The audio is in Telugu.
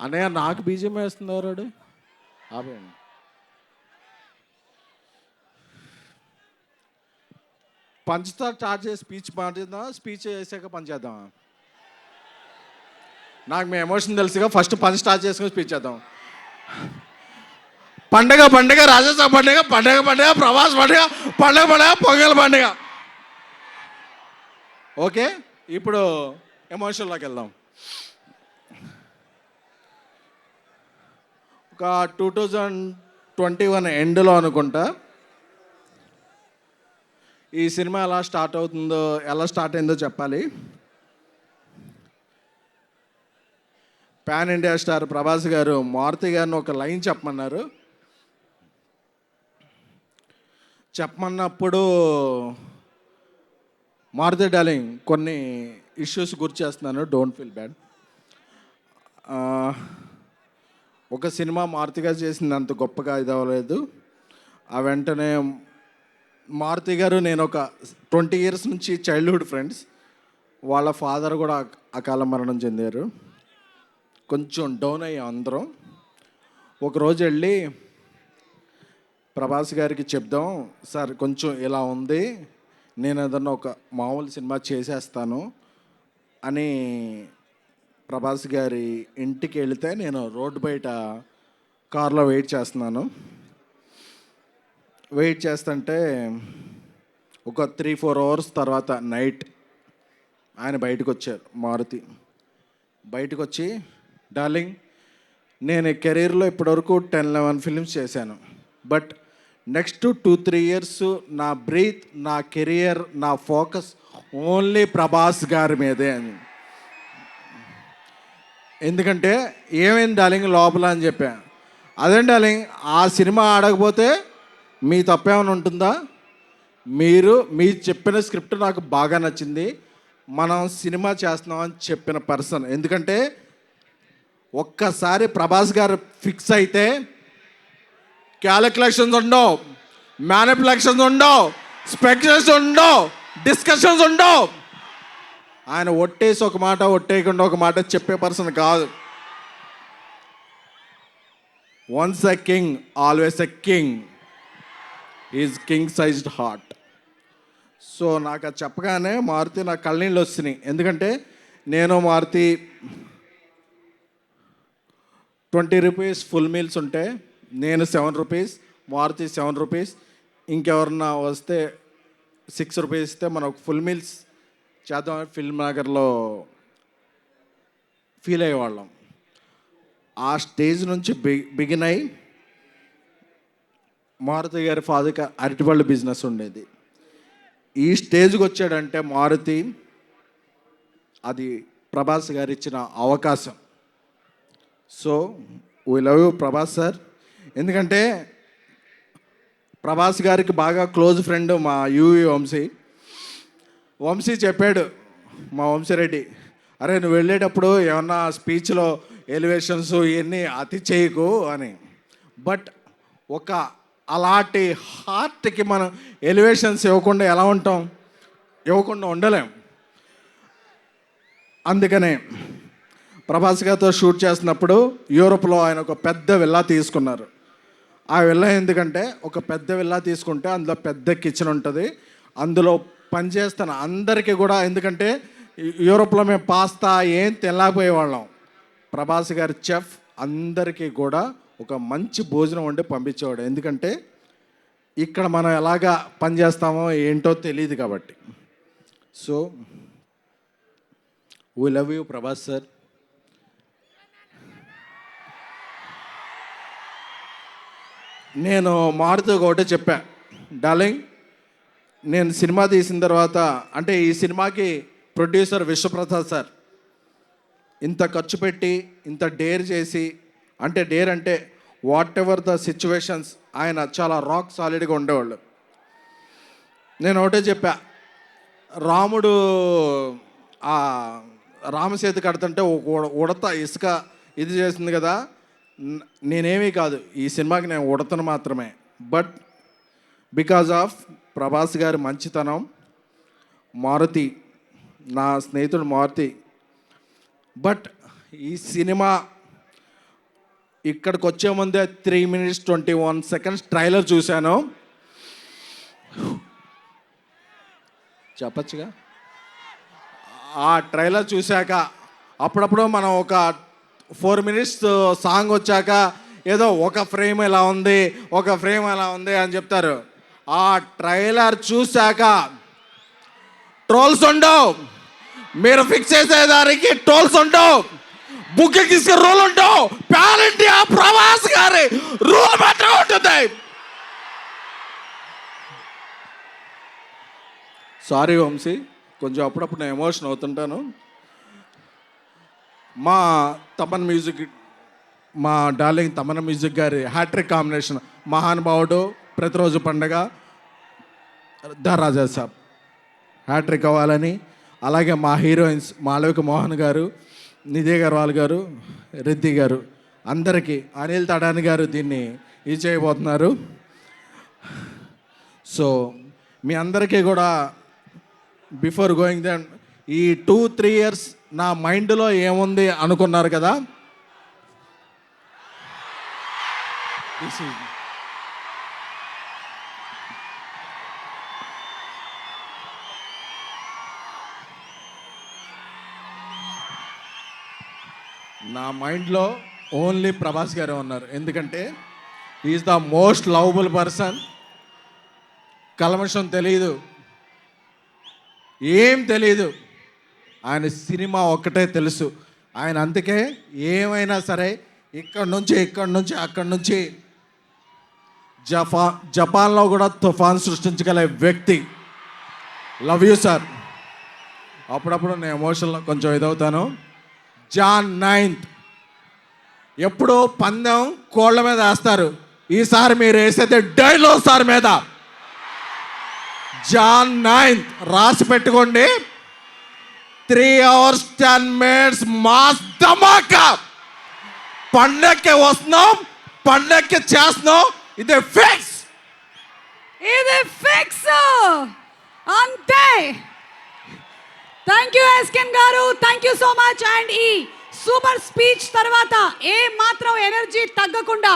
అన్నయ్య నాకు బీజియం వేస్తున్నారు. ఆపేయండి. పంచ్తో స్టార్ట్ చేసి స్పీచ్ మాట్లాడదాం, స్పీచ్ వేసాక పంచ్ చేద్దాం. నాకు మీ ఎమోషన్ తెలుసుగా, ఫస్ట్ పంచ్ స్టార్ట్ చేసుకుని స్పీచ్ చేద్దాం. పండగ పండగ, రాజస్థాన్ పండగ, పండగ పండగ, ప్రవాస్ పండగ, పండగ పండగ, పొంగల్ పండగ. ఓకే, ఇప్పుడు ఎమోషన్లోకి వెళ్దాం. ఒక 2021 ఎండ్లో అనుకుంటా ఈ సినిమా ఎలా స్టార్ట్ అయిందో చెప్పాలి. పాన్ ఇండియా స్టార్ ప్రభాస్ గారు మారుతి గారిని ఒక లైన్ చెప్పమన్నప్పుడు మారుతి డార్లింగ్ కొన్ని ఇష్యూస్ గుర్తు చేస్తున్నాను, డోంట్ ఫీల్ బ్యాడ్. ఒక సినిమా మారుతి గారు చేసింది అంత గొప్పగా ఇది అవ్వలేదు. ఆ వెంటనే మారుతి గారు నేను ఒక 20 years నుంచి చైల్డ్హుడ్ ఫ్రెండ్స్. వాళ్ళ ఫాదర్ కూడా అకాల మరణం చెందారు. కొంచెం డౌన్ అయ్యాం అందరం. ఒకరోజు వెళ్ళి ప్రభాస్ గారికి చెప్దాం, సార్ కొంచెం ఇలా ఉంది, నేను ఏదన్నా ఒక మామూలు సినిమా చేసేస్తాను అని ప్రభాస్ గారి ఇంటికి వెళితే నేను రోడ్డు బయట కార్లో వెయిట్ చేస్తుంటే ఒక 3-4 hours తర్వాత నైట్ ఆయన బయటకు వచ్చారు. మారుతి బయటకు వచ్చి, డార్లింగ్ నేను కెరీర్లో ఇప్పటివరకు 10-11 ఫిల్మ్స్ చేశాను, బట్ నెక్స్ట్ 2-3 years నా బ్రీత్, నా కెరియర్, నా ఫోకస్ ఓన్లీ ప్రభాస్ గారి మీదే అని. ఎందుకంటే ఏమైంది డార్లింగ్ లోపల అని చెప్పా. అదే డార్లింగ్, ఆ సినిమా ఆడకపోతే మీ తప్పేమైనా ఉంటుందా? మీరు చెప్పిన స్క్రిప్ట్ నాకు బాగా నచ్చింది, మనం సినిమా చేస్తున్నామని చెప్పిన పర్సన్. ఎందుకంటే ఒక్కసారి ప్రభాస్ గారు ఫిక్స్ అయితే క్యాలిక్యులేషన్స్ ఉండవు, మ్యానిపులేషన్స్ ఉండవు, స్పెక్యులేషన్స్ ఉండవు, డిస్కషన్స్ ఉండవు. ఆయన ఒట్టేసి ఒక మాట, ఒట్టేయకుండా ఒక మాట చెప్పే పర్సన్ కాదు. Once a king always a king, is king sized heart. So నాకు అది చెప్పగానే మారుతి నా కళ్ళనీళ్ళు వస్తున్నాయి. ఎందుకంటే నేను మారుతి 20 rupees ఫుల్ మీల్స్ ఉంటే నేను 7 rupees, మారుతి 7 rupees, ఇంకెవరన్నా వస్తే 6 rupees ఇస్తే మనం ఫుల్ మీల్స్ చేద్దామని ఫిల్మ్ నగర్లో ఫీల్ అయ్యేవాళ్ళం. ఆ స్టేజ్ నుంచి బిగిన్ అయ్యి మారుతి గారి ఫాదర్కి అరటిపళ్ళు బిజినెస్ ఉండేది. ఈ స్టేజ్కి వచ్చాడంటే మారుతి, అది ప్రభాస్ గారు ఇచ్చిన అవకాశం. So we love you Prabhas sir. ఎందుకంటే ప్రభాస్ గారికి బాగా క్లోజ్ ఫ్రెండ్ మా యూవి వంశీ చెప్పాడు, మా వంశీరెడ్డి, అరే నువ్వు వెళ్ళేటప్పుడు ఏమన్నా స్పీచ్లో ఎలివేషన్స్ ఇవన్నీ అతి చేయకు అని. బట్ ఒక అలాంటి హార్ట్కి మనం ఎలివేషన్స్ ఇవ్వకుండా ఎలా ఉంటాం? ఇవ్వకుండా ఉండలేం. అందుకనే ప్రభాస్ గారితో షూట్ చేస్తున్నప్పుడు యూరోప్లో ఆయన ఒక పెద్ద విల్లా తీసుకున్నారు. ఆ విల్లా ఎందుకంటే, ఒక పెద్ద విల్లా తీసుకుంటే అందులో పెద్ద కిచెన్ ఉంటుంది, అందులో పనిచేస్తున్న అందరికీ కూడా, ఎందుకంటే యూరోప్లో మేము పాస్తా ఏం తినలేకపోయేవాళ్ళం, ప్రభాస్ గారి చెఫ్ అందరికీ కూడా ఒక మంచి భోజనం వండి పంపించేవాడు. ఎందుకంటే ఇక్కడ మనం ఎలాగా పనిచేస్తామో ఏంటో తెలియదు కాబట్టి. So we love you Prabhas sir. నేను మారుతూ ఒకటే చెప్పా, డార్లింగ్ నేను సినిమా తీసిన తర్వాత, అంటే ఈ సినిమాకి ప్రొడ్యూసర్ విశ్వప్రసాద్ సార్ ఇంత ఖర్చు పెట్టి ఇంత డేర్ చేసి, అంటే డేర్ అంటే వాట్ ఎవర్ ద సిచ్యువేషన్స్, ఆయన చాలా రాక్ సాలిడ్గా ఉండేవాళ్ళు. నేను ఒకటే చెప్పా, రాముడు ఆ రామసేతు కడుతుంటే ఉడత ఇసుక ఇది చేస్తుంది కదా, నేనేమీ కాదు, ఈ సినిమాకి నేను ఉడతను మాత్రమే. బట్ బికాజ్ ఆఫ్ ప్రభాస్ గారి మంచితనం, మారుతి నా స్నేహితుడు మారుతి, బట్ ఈ సినిమా ఇక్కడికి వచ్చే ముందే 3 minutes 21 seconds ట్రైలర్ చూశాను. చెప్పచ్చుగా. ఆ ట్రైలర్ చూశాక అప్పుడప్పుడు మనం ఒక 4 minutes సాంగ్ వచ్చాక ఏదో ఒక ఫ్రేమ్ ఎలా ఉంది, ఒక ఫ్రేమ్ ఎలా ఉంది అని చెప్తారు. ఆ ట్రైలర్ చూశాక ట్రోల్స్ ఉండవు, మీరు ఫిక్స్ చేసేదానికి ట్రోల్స్ ఉండవు, బుక్కి తీసుకునే రూల్ ఉండవు, పాన్ ఇండియా ప్రభాస్ గారి రూల్ మాత్రమే ఉంటుంది. సారీ వంశీ, కొంచెం అప్పుడప్పుడు నేను ఎమోషన్ అవుతుంటాను. మా తమన్ మ్యూజిక్, మా డార్లింగ్ తమన్ మ్యూజిక్ గారి హ్యాట్రిక్ కాంబినేషన్, మహానుభావుడు, ప్రతిరోజు పండగ, ద రాజా సాబ్ హ్యాట్రిక్ అవ్వాలని, అలాగే మా హీరోయిన్స్ మాళవిక మోహన్ గారు, నిధి అగర్వాల్ గారు, రిద్ది గారు, అందరికీ, అనిల్ తడాని గారు దీన్ని ఇది చేయబోతున్నారు. సో మీ అందరికీ కూడా బిఫోర్ గోయింగ్ దెన్ ఈ 2-3 years నా మైండ్లో ఏముంది అనుకున్నారు కదా. నా మైండ్లో ఓన్లీ ప్రభాస్ గారే ఉన్నారు. ఎందుకంటే is the most lovable person. కల్మషం తెలీదు, ఏం తెలీదు, ఆయన సినిమా ఒక్కటే తెలుసు. ఆయన అందుకే ఏమైనా సరే ఇక్కడి నుంచి అక్కడి నుంచి జపాన్లో కూడా తుఫాన్ సృష్టించగల వ్యక్తి. Love you sir. అప్పుడప్పుడు నేను ఎమోషన్లో కొంచెం ఇదవుతాను. Jan 9th ఎప్పుడో పందెం కోళ్ళ మీద వేస్తారు, ఈసారి మీరు వేసేది డైనోసార్ మీద. Jan 9th రాసి పెట్టుకోండి. 3 hours 10 minutes మాస్ ధమాకా. పండక్కి వస్తున్నాం, పండక్కి చేస్తున్నాం. ఇది ఫిక్స్, ఇది ఫిక్స్ అంతే. థ్యాంక్ యూ ఎస్కెన్ గారు, thank you so much. And ఈ సూపర్ స్పీచ్ తర్వాత ఏ మాత్రం ఎనర్జీ తగ్గకుండా